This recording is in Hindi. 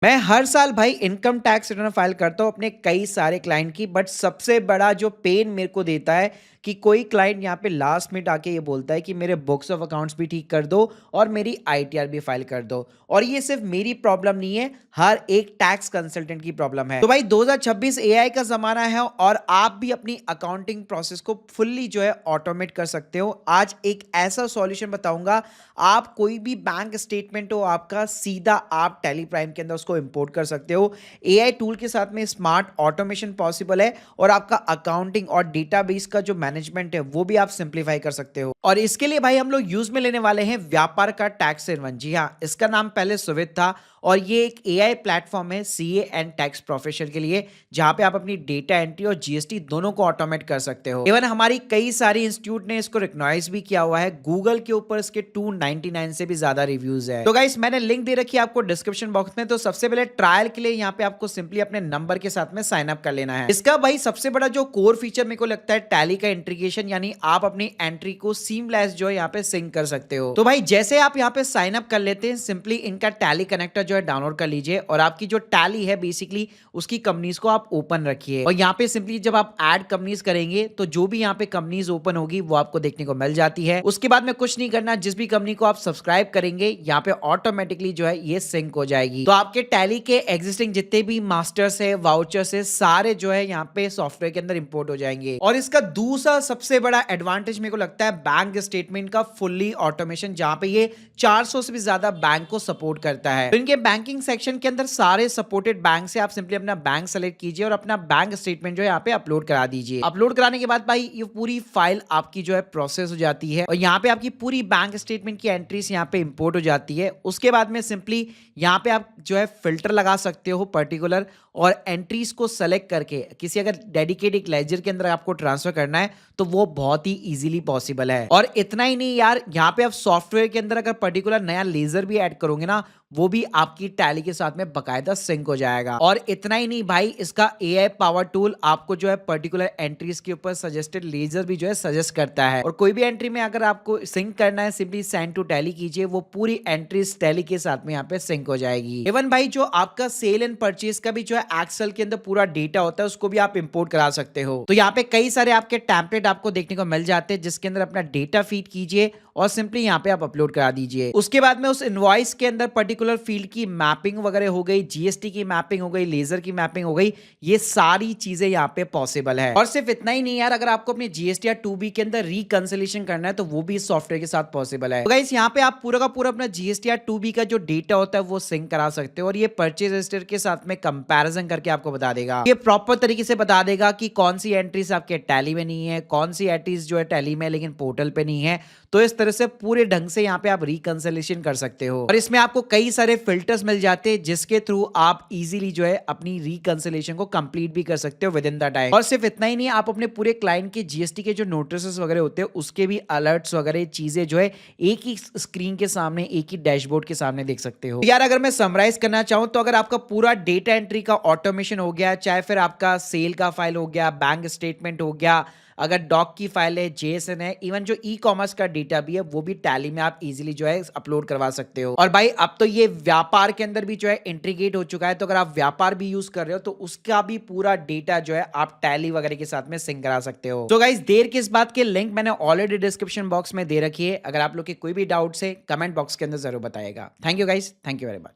मैं हर साल भाई इनकम टैक्स रिटर्न फाइल करता हूँ अपने कई सारे क्लाइंट की, बट सबसे बड़ा जो पेन मेरे को देता है कि कोई क्लाइंट यहाँ पे लास्ट मिनट आके ये बोलता है कि मेरे बुक्स ऑफ अकाउंट्स भी ठीक कर दो और मेरी आईटीआर भी फाइल कर दो। और ये सिर्फ मेरी प्रॉब्लम नहीं है, हर एक टैक्स कंसल्टेंट की प्रॉब्लम है। तो भाई 2026 एआई का जमाना है और आप भी अपनी अकाउंटिंग प्रोसेस को फुल्ली जो है ऑटोमेट कर सकते हो। आज एक ऐसा सॉल्यूशन बताऊंगा, आप कोई भी बैंक स्टेटमेंट हो आपका, सीधा आप टैली प्राइम के अंदर उसको इंपोर्ट कर सकते हो। एआई टूल के साथ में स्मार्ट ऑटोमेशन पॉसिबल है और आपका अकाउंटिंग और डेटाबेस का जो मैनेजमेंट है वो भी आप सिंप्लीफाई कर सकते हो। और इसके लिए भाई हम लोग यूज में लेने वाले हैं व्यापार का टैक्स इन 1। जी हाँ, इसका नाम पहले सुविध था और ये एक एआई प्लेटफॉर्म है सीए एंड टैक्स प्रोफेशनल के लिए, जहां पे आप अपनी डेटा एंट्री और जीएसटी दोनों को ऑटोमेट कर सकते हो। इवन हमारी कई सारी इंस्टीट्यूट ने इसको रिकॉग्नाइज भी किया हुआ है। गूगल के ऊपर इसके 299 से भी ज्यादा रिव्यूज है। तो गाइस, मैंने लिंक दे रखी है आपको डिस्क्रिप्शन बॉक्स में। तो सबसे पहले ट्रायल के लिए यहाँ पे आपको सिंपली अपने नंबर के साथ में साइन अप कर लेना है। इसका भाई सबसे बड़ा जो कोर फीचर मेरे को लगता है टैली का इंटीग्रेशन, यानी आप अपनी एंट्री को सीमलेस जो है यहाँ पे सिंक कर सकते हो। तो भाई जैसे आप यहाँ पे साइन अप कर लेते हैं, सिंपली इनका टैली कनेक्टर जो है डाउनलोड कर लीजिए और आपकी जो टैली है बेसिकली उसकी कंपनीज को आप ओपन रखिए। और यहाँ पे सिंपली जब आप ऐड कंपनीज करेंगे तो जो भी यहाँ पे कंपनीज ओपन होगी वो आपको देखने को मिल जाती है। उसके बाद में कुछ नहीं करना, जिस भी कंपनी को आप सब्सक्राइब करेंगे यहाँ पे ऑटोमेटिकली जो है ये सिंक हो जाएगी। तो आपके टैली के एग्जिस्टिंग जितने भी मास्टर्स है, वाउचर्स है, सारे जो है यहाँ पे सॉफ्टवेयर के अंदर इंपोर्ट हो जाएंगे। और इसका दूसरा सबसे बड़ा एडवांटेज मेरे को लगता है बैंक स्टेटमेंट का फुल्ली ऑटोमेशन, जहां पे ये 400 से भी ज्यादा बैंक को सपोर्ट करता है। तो इनके बैंकिंग सेक्शन के अंदर सारे सपोर्टेड बैंक से आप सिंपली अपना बैंक सेलेक्ट कीजिए और अपना बैंक स्टेटमेंट जो है यहाँ पे अपलोड करा दीजिए। अपलोड कराने के बाद भाई ये पूरी फाइल आपकी जो है प्रोसेस हो जाती है और यहाँ पे आपकी पूरी बैंक स्टेटमेंट की एंट्रीज यहाँ पे इंपोर्ट हो जाती है। उसके बाद में सिंपली यहाँ पे आप जो है फिल्टर लगा सकते हो पर्टिकुलर, और एंट्रीज को सेलेक्ट करके किसी अगर डेडिकेटेड लेजर के अंदर आपको ट्रांसफर करना है तो वो बहुत ही इजीली पॉसिबल है। और इतना ही नहीं यार, यहाँ पे आप सॉफ्टवेयर के अंदर अगर पर्टिकुलर नया लेजर भी ऐड करोगे ना, वो भी आपकी टैली के साथ में बकायदा सिंक हो जाएगा। और इतना ही नहीं भाई, इसका एआई पावर टूल आपको जो है पर्टिकुलर एंट्रीज के ऊपर सजेस्टेड लेजर भी जो है सजेस्ट करता है। और कोई भी एंट्री में अगर आपको सिंक करना है, सिंपली सेंड टू टैली कीजिए, वो पूरी एंट्रीज टैली के साथ में यहाँ पे सिंक हो जाएगी। इवन भाई जो आपका सेल एंड परचेज का भी जो है एक्सेल के अंदर पूरा डेटा होता है, उसको भी आप इंपोर्ट करा सकते हो। तो यहाँ पे कई सारे आपके टेम्पलेट आपको देखने को मिल जाते हैं, जिसके अंदर अपना डेटा फीड कीजिए और सिंपली यहाँ पे आप अपलोड करा दीजिए। उसके बाद में उस इनवॉइस के अंदर पर्टिकुलर फील्ड की मैपिंग वगैरह हो गई, जीएसटी की मैपिंग हो गई, लेजर की मैपिंग हो गई, ये सारी चीजें यहाँ पे पॉसिबल है। और सिर्फ इतना ही नहीं यार, अगर आपको अपनी जीएसटी या 2B के अंदर रिकंसिलेशन करना है तो वो भी इस सॉफ्टवेयर के साथ पॉसिबल है। तो गाइस, यहाँ पे आप पूरा का पूरा अपना जीएसटी या 2B का जो डेटा होता है वो सिंक करा सकते हो और ये परचेज हिस्ट्री के साथ में कंपैरिजन करके आपको बता देगा। ये प्रॉपर तरीके से बता देगा कि कौन सी एंट्रीज आपके टैली में नहीं है, कौन सी एंट्रीज जो है टैली में लेकिन पोर्टल पे नहीं है। तो इस तरह से पूरे ढंग से यहाँ पे आप रिकंसिलेशन कर सकते हो और इसमें आपको कई सारे फिल्टर्स मिल जाते हैं, जिसके थ्रू आप इजीली जो है अपनी रिकंसिलेशन को कंप्लीट भी कर सकते हो विद इन द टाइम। और सिर्फ इतना ही नहीं, आप अपने पूरे क्लाइंट के जीएसटी के जो नोटिस वगैरह होते हैं उसके भी अलर्ट्स वगैरह चीजें जो है एक ही स्क्रीन के सामने, एक ही डैशबोर्ड के सामने देख सकते हो। यार अगर मैं समराइज करना चाहूं तो अगर आपका पूरा डेटा एंट्री का ऑटोमेशन हो गया, चाहे फिर आपका सेल का फाइल हो गया, बैंक स्टेटमेंट हो गया, अगर डॉक की फाइल है, जेएसएन है, इवन जो ई कॉमर्स का डेटा भी है वो भी टैली में आप इजीली जो है अपलोड करवा सकते हो। और भाई अब तो ये व्यापार के अंदर भी जो है इंटीग्रेट हो चुका है, तो अगर आप व्यापार भी यूज कर रहे हो तो उसका भी पूरा डेटा जो है आप टैली वगैरह के साथ में सिंक करा सकते हो। तो गाइस, देर किस बात के, लिंक मैंने ऑलरेडी डिस्क्रिप्शन बॉक्स में दे रखी है। अगर आप लोग के कोई भी डाउट्स है कमेंट बॉक्स के अंदर जरूर बताएगा। Thank you guys, thank you very much.